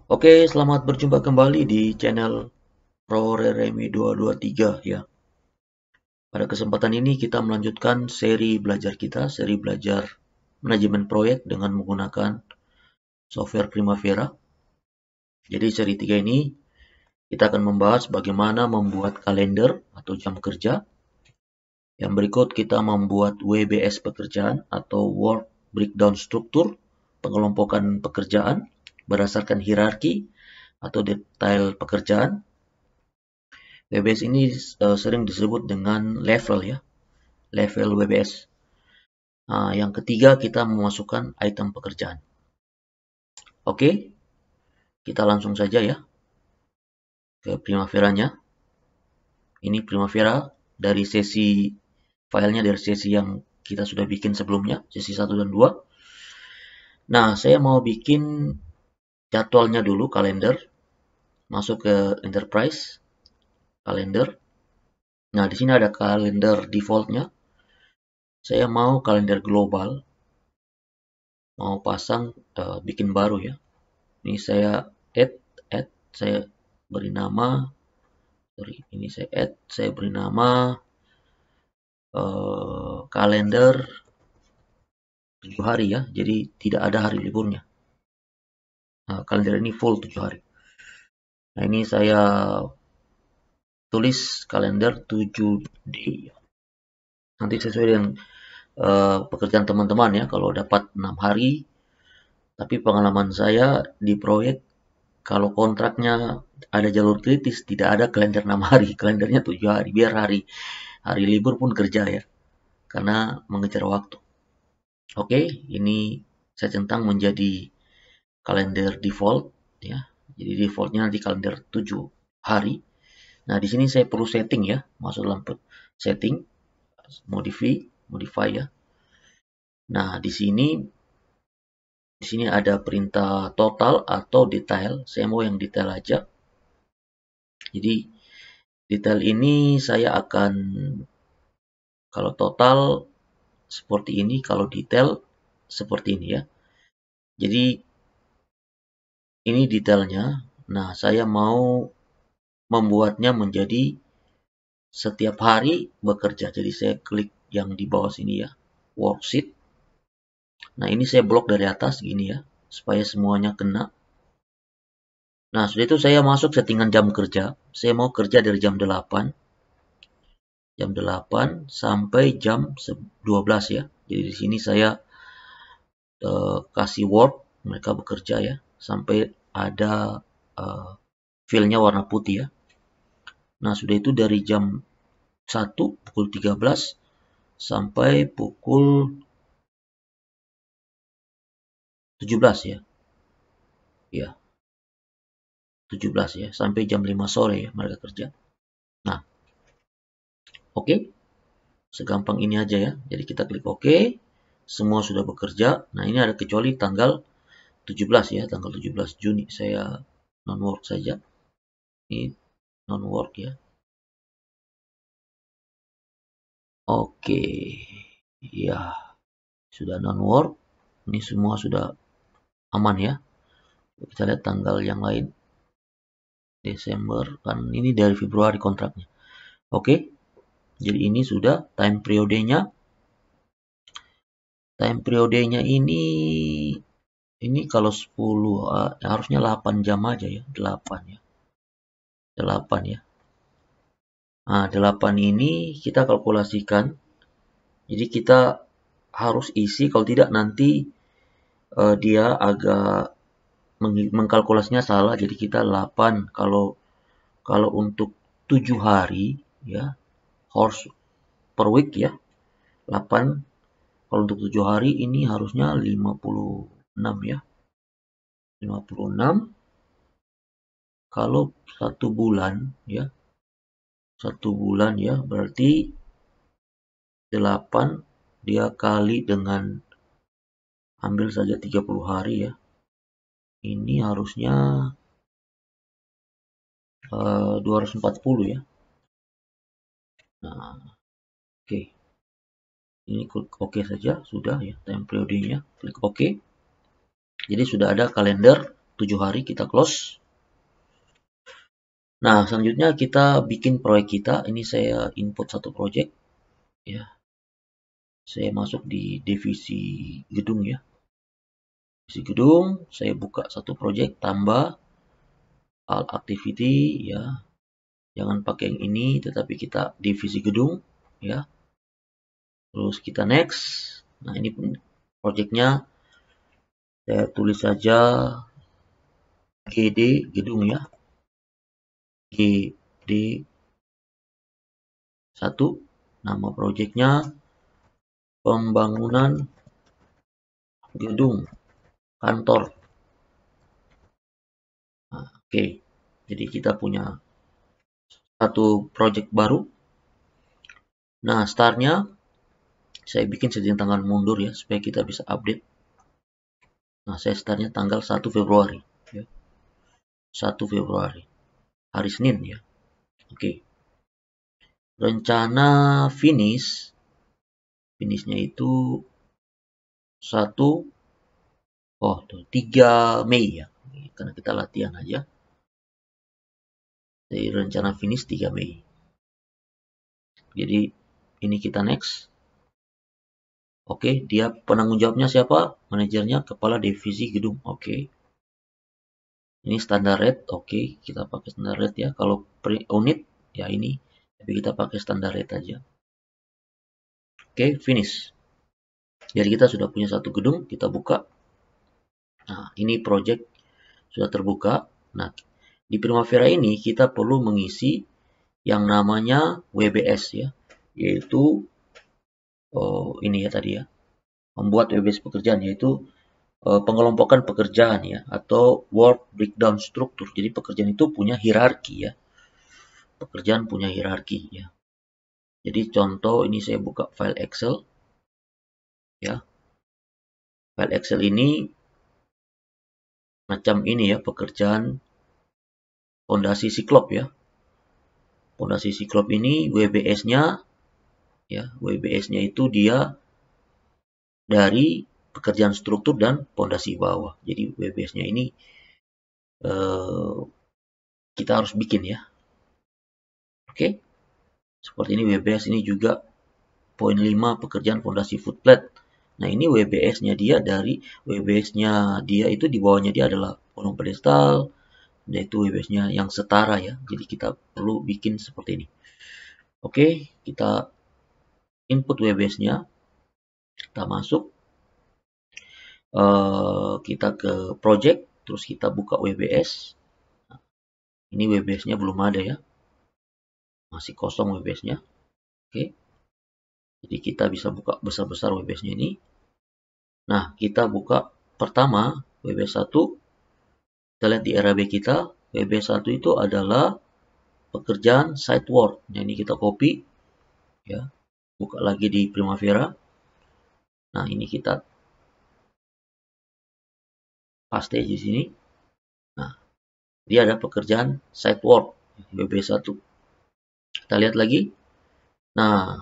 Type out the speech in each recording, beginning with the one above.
Oke, selamat berjumpa kembali di channel Roreremi 223 ya. Pada kesempatan ini kita melanjutkan seri belajar kita, seri belajar manajemen proyek dengan menggunakan software Primavera. Jadi seri 3 ini kita akan membahas bagaimana membuat kalender atau jam kerja. Yang berikut kita membuat WBS pekerjaan atau Work Breakdown Struktur, pengelompokan pekerjaan berdasarkan hierarki atau detail pekerjaan. WBS ini sering disebut dengan level ya, level WBS. Nah, yang ketiga kita memasukkan item pekerjaan. Oke, kita langsung saja ya ke Primavera-nya. Ini Primavera dari sesi filenya dari sesi yang kita sudah bikin sebelumnya, sesi 1 dan 2. Nah, saya mau bikin jadwalnya dulu, kalender. Masuk ke Enterprise, kalender. Nah, di sini ada kalender defaultnya. Saya mau kalender global. Mau pasang, bikin baru ya. Ini saya add, saya beri nama, ini saya add, saya beri nama kalender 7 hari ya, jadi tidak ada hari liburnya. Nah, kalender ini full 7 hari. Nah, ini saya tulis kalender 7D. Nanti sesuai dengan pekerjaan teman-teman ya, kalau dapat 6 hari. Tapi pengalaman saya di proyek, kalau kontraknya ada jalur kritis, tidak ada kalender 6 hari, kalendernya 7 hari, biar hari libur pun kerja ya, karena mengejar waktu. Oke, ini saya centang menjadi kalender default ya. Jadi defaultnya nanti kalender 7 hari. Nah, di sini saya perlu setting ya, masuk dalam setting, modify ya. Nah, di sini ada perintah total atau detail. Saya mau yang detail aja. Jadi detail ini saya akan, kalau total seperti ini, kalau detail seperti ini ya. Jadi ini detailnya. Nah, saya mau membuatnya menjadi setiap hari bekerja. Jadi saya klik yang di bawah sini ya, worksheet. Nah, ini saya blok dari atas gini ya, supaya semuanya kena. Nah, sudah itu saya masuk settingan jam kerja. Saya mau kerja dari jam 8 sampai jam 12 ya. Jadi di sini saya kasih word mereka bekerja ya, sampai ada fillnya warna putih ya. Nah, sudah itu dari jam 1 pukul 13 sampai pukul 17 ya. Ya, 17 ya, sampai jam 5 sore ya mereka kerja. Nah, oke. Segampang ini aja ya. Jadi kita klik oke. Semua sudah bekerja. Nah, ini ada kecuali tanggal 17 ya, tanggal 17 Juni saya non work saja. Ini non work ya. Oke. Ya, sudah non work. Ini semua sudah aman ya. Kita lihat tanggal yang lain. Desember, kan ini dari Februari kontraknya. Oke. Jadi ini sudah time periodenya. Time periodenya ini kalau 10 harusnya 8 jam aja ya, 8 ya. 8 ya. Nah, 8 ini kita kalkulasikan. Jadi kita harus isi, kalau tidak nanti dia agak mengkalkulasinya salah. Jadi kita 8 kalau untuk 7 hari ya, hours per week ya. 8 kalau untuk 7 hari ini harusnya 56 ya. 56 kalau 1 bulan ya. 1 bulan ya, berarti 8 dia kali dengan, ambil saja 30 hari ya. Ini harusnya 240 ya. Nah, oke. Ini klik oke saja, sudah ya time periodenya. Klik oke. Jadi sudah ada kalender 7 hari kita close. Nah, selanjutnya kita bikin proyek kita. Ini saya input satu project ya. Saya masuk di divisi gedung ya. Divisi gedung, saya buka satu project, tambah alt activity ya. Jangan pakai yang ini, tetapi kita divisi gedung ya. Terus kita next. Nah, ini projectnya saya tulis saja GD gedung ya. GD 1, nama projectnya pembangunan gedung kantor. Nah, oke. Jadi kita punya satu project baru. Nah, startnya saya bikin setting tanggal mundur ya, supaya kita bisa update. Nah, saya startnya tanggal 1 Februari. Ya. 1 Februari. Hari Senin ya. Oke. Rencana finishnya itu 3 Mei ya. Karena kita latihan aja. Jadi rencana finish 3 Mei. Jadi ini kita next. Oke, dia penanggung jawabnya siapa? Manajernya kepala divisi gedung. Oke. Ini standar rate. Oke, kita pakai standar rate ya. Kalau per unit ya ini, tapi kita pakai standar rate aja. Oke, finish. Jadi kita sudah punya satu gedung, kita buka. Nah, ini project sudah terbuka. Nah, di Primavera ini kita perlu mengisi yang namanya WBS ya, yaitu ini ya tadi ya, membuat WBS pekerjaan, yaitu pengelompokan pekerjaan ya, atau work breakdown struktur. Jadi pekerjaan itu punya hierarki ya, pekerjaan punya hierarki ya. Jadi contoh ini saya buka file Excel ya, file Excel ini macam ini ya, pekerjaan fondasi siklop ya. Fondasi siklop ini WBS-nya ya, WBS-nya itu dia dari pekerjaan struktur dan fondasi bawah. Jadi WBS-nya ini kita harus bikin ya. Oke. Seperti ini WBS ini juga poin 5 pekerjaan fondasi footplate. Nah, ini WBS-nya dia itu di bawahnya dia adalah kolom pedestal, yaitu WBS-nya yang setara ya. Jadi kita perlu bikin seperti ini. Oke, kita input WBS-nya, kita masuk, kita ke project, terus kita buka WBS. Ini WBS-nya belum ada ya, masih kosong WBS-nya. Oke, jadi kita bisa buka besar-besar WBS-nya ini. Nah, kita buka pertama WBS 1. Kita lihat di RAB kita, WBS 1 itu adalah pekerjaan site work. Nah, ini kita copy ya. Buka lagi di Primavera. Nah, ini kita paste di sini. Nah, dia ada pekerjaan site work WBS 1. Kita lihat lagi. Nah,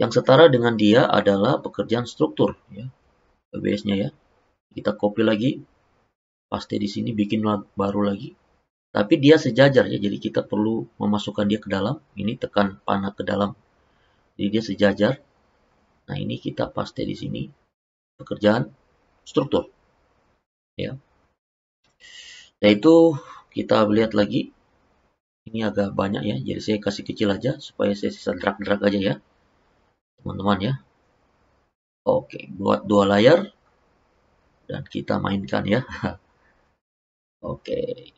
yang setara dengan dia adalah pekerjaan struktur ya. WBS-nya ya. Kita copy lagi, paste di sini, bikin baru lagi. Tapi dia sejajar ya, jadi kita perlu memasukkan dia ke dalam. Ini tekan panah ke dalam. Jadi dia sejajar. Nah, ini kita paste di sini. Pekerjaan struktur. Ya. Nah, itu kita lihat lagi. Ini agak banyak ya, jadi saya kasih kecil aja supaya saya bisa drag aja ya, teman-teman ya. Oke, buat 2 layar dan kita mainkan ya. Oke,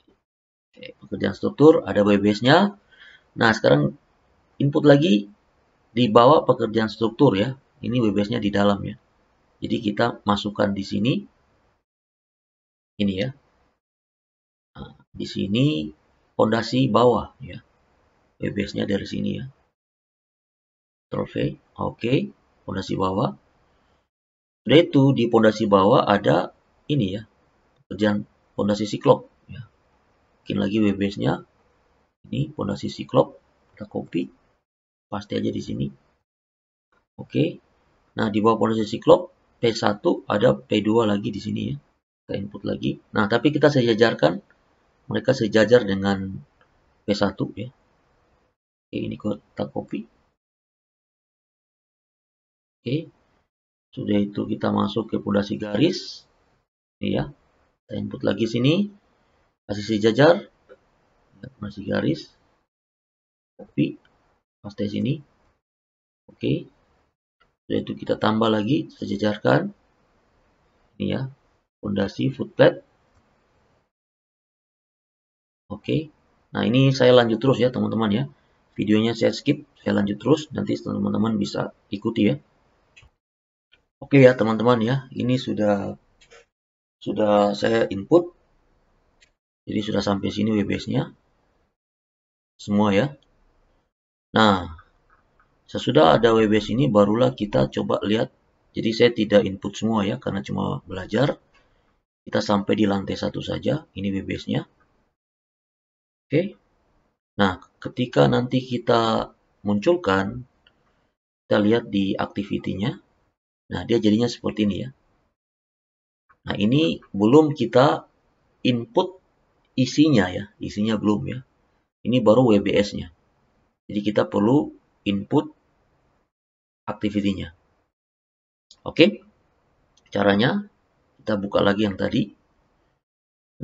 pekerjaan struktur ada WBS-nya. Nah, sekarang input lagi di bawah pekerjaan struktur ya. Ini WBS-nya di dalam ya. Jadi kita masukkan di sini. Ini ya. Nah, di sini fondasi bawah ya. WBS-nya dari sini ya. Trove. Oke, fondasi bawah. Sudah itu di fondasi bawah ada ini ya. Pekerjaan fondasi siklop ya. Bikin lagi WBS-nya. Ini fondasi siklop. Kita copy. Paste aja di sini. Oke. Nah, di bawah fondasi siklop P1 ada P2 lagi di sini ya. Kita input lagi. Nah, tapi kita sejajarkan, mereka sejajar dengan P1 ya. Oke, ini kita copy. Oke, sudah itu kita masuk ke pondasi garis. Ini ya, kita input lagi sini, kasih sejajar, pondasi garis, copy, paste sini. Oke, sudah itu kita tambah lagi, sejajarkan. Ini ya, pondasi footplate. Oke, nah ini saya lanjut terus ya teman-teman ya. Videonya saya skip, saya lanjut terus, nanti teman-teman bisa ikuti ya. Oke ya teman-teman ya, ini sudah saya input, jadi sudah sampai sini WBS-nya semua ya. Nah, sesudah ada WBS ini barulah kita coba lihat. Jadi saya tidak input semua ya, karena cuma belajar. Kita sampai di lantai 1 saja, ini WBS-nya. Oke, nah ketika nanti kita munculkan, kita lihat di activity-nya. Nah, dia jadinya seperti ini ya. Nah, ini belum kita input isinya ya, isinya belum ya. Ini baru WBS-nya. Jadi kita perlu input activity-nya. Oke, caranya kita buka lagi yang tadi.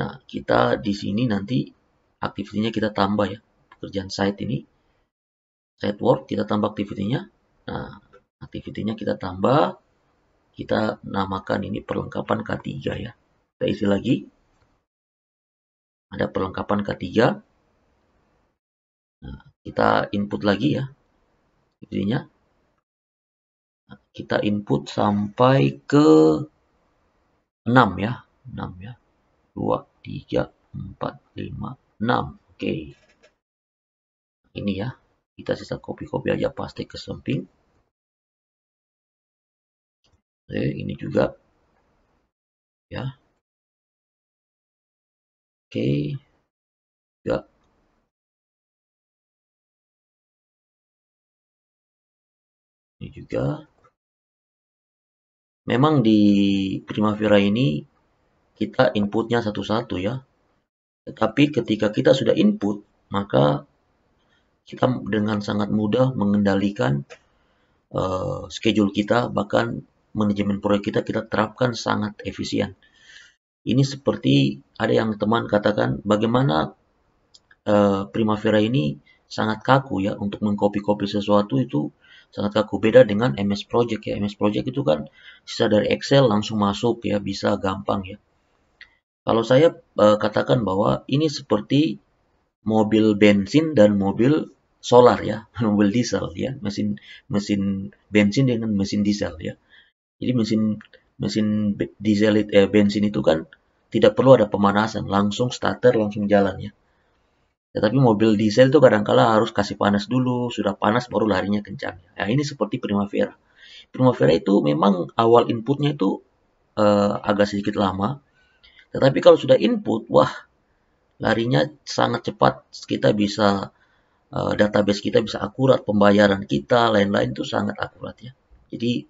Nah, kita di sini nanti activity-nya kita tambah ya. Pekerjaan site ini, site work, kita tambah activity-nya. Nah, activity-nya kita tambah. Kita namakan ini perlengkapan K3 ya. Kita isi lagi. Ada perlengkapan K3. Nah, kita input lagi ya. Activity-nya. Nah, kita input sampai ke 6 ya. 6 ya. 2, 3, 4, 5, 6. Oke. Ini ya. Kita sisa copy-copy aja, paste ke samping. Oke, ini juga. Ya. Oke. Juga. Ini juga. Memang di Primavera ini kita inputnya satu-satu ya. Tetapi ketika kita sudah input, maka kita dengan sangat mudah mengendalikan schedule kita, bahkan manajemen proyek kita terapkan sangat efisien. Ini seperti ada yang teman katakan, bagaimana Primavera ini sangat kaku ya, untuk mengcopy-copy sesuatu itu sangat kaku. Beda dengan MS Project ya. MS Project itu kan bisa dari Excel langsung masuk ya, bisa gampang ya. Kalau saya katakan bahwa ini seperti mobil bensin dan mobil solar ya, mobil diesel ya, mesin bensin dengan mesin diesel ya. Jadi mesin diesel bensin itu kan tidak perlu ada pemanasan, langsung starter langsung jalan ya. Tetapi mobil diesel itu kadang-kala harus kasih panas dulu, sudah panas baru larinya kencang. Nah, ini seperti Primavera. Primavera itu memang awal inputnya itu agak sedikit lama, tetapi kalau sudah input, wah, larinya sangat cepat. Kita bisa database kita bisa akurat, pembayaran kita, lain-lain itu sangat akurat ya. Jadi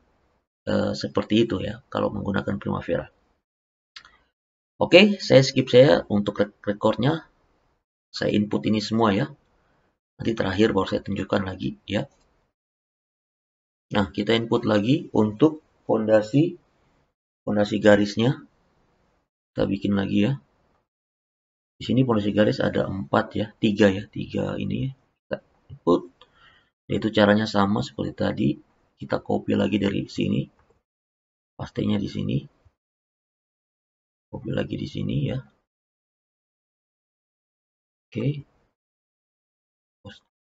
seperti itu ya kalau menggunakan Primavera. Oke, saya skip saya untuk recordnya. Saya input ini semua ya. Nanti terakhir baru saya tunjukkan lagi ya. Nah, kita input lagi untuk fondasi garisnya. Kita bikin lagi ya. Di sini fondasi garis ada 4 ya, 3 ya, 3 ini ya. Kita input. Itu caranya sama seperti tadi. Kita copy lagi dari sini. Pastenya di sini. Copy lagi di sini ya. Oke.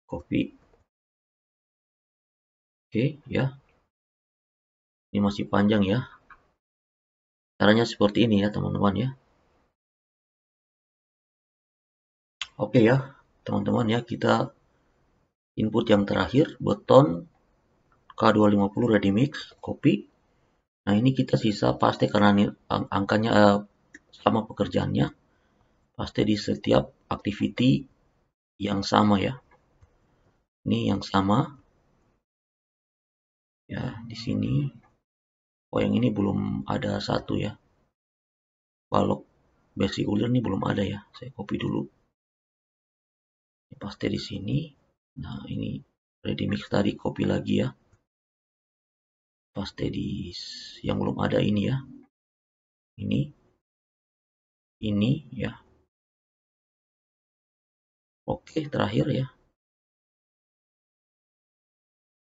Copy. Oke ya. Ini masih panjang ya. Caranya seperti ini ya teman-teman ya. Oke ya teman-teman ya, kita input yang terakhir, beton K250 ready mix, copy. Nah, ini kita sisa paste karena ini angkanya sama pekerjaannya. Paste di setiap activity yang sama ya. Ini yang sama. Ya, di sini. Oh, yang ini belum ada satu ya. balok versi ulir nih belum ada ya. Saya copy dulu. Paste di sini. Nah, ini ready mix tadi copy lagi ya. Paste di yang belum ada ini ya. Ini ya. Oke, terakhir ya.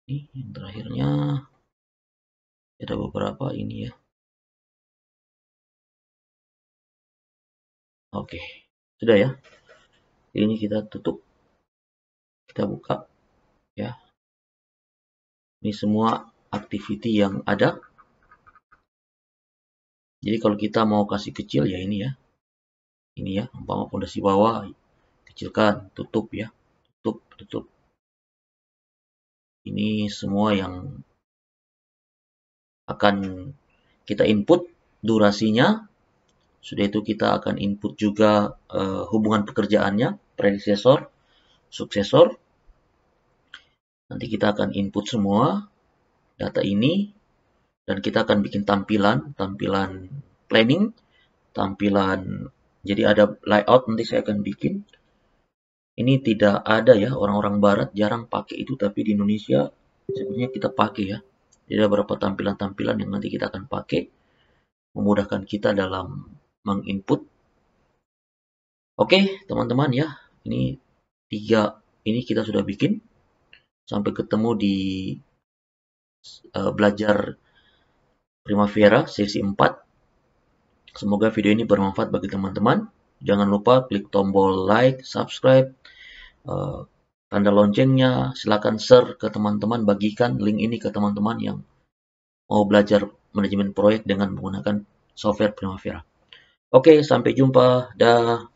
Ini yang terakhirnya ada beberapa ini ya. Oke, sudah ya. Ini kita tutup. Kita buka ya. Ini semua activity yang ada. Jadi kalau kita mau kasih kecil ya ini ya. Ini ya, umpama pondasi bawah kecilkan, tutup ya. Tutup. Ini semua yang akan kita input durasinya. Sudah itu kita akan input juga hubungan pekerjaannya, predecessor, suksesor. Nanti kita akan input semua data ini dan kita akan bikin tampilan planning, tampilan jadi ada layout nanti saya akan bikin. Ini tidak ada ya, orang-orang barat jarang pakai itu, tapi di Indonesia sebenarnya kita pakai ya. Jadi ada beberapa tampilan-tampilan yang nanti kita akan pakai, memudahkan kita dalam menginput. Oke, teman-teman ya, ini 3 ini kita sudah bikin. Sampai ketemu di belajar Primavera sesi 4. Semoga video ini bermanfaat bagi teman-teman. Jangan lupa klik tombol like, subscribe, tanda loncengnya. Silakan share ke teman-teman, bagikan link ini ke teman-teman yang mau belajar manajemen proyek dengan menggunakan software Primavera. Oke, sampai jumpa. Dah.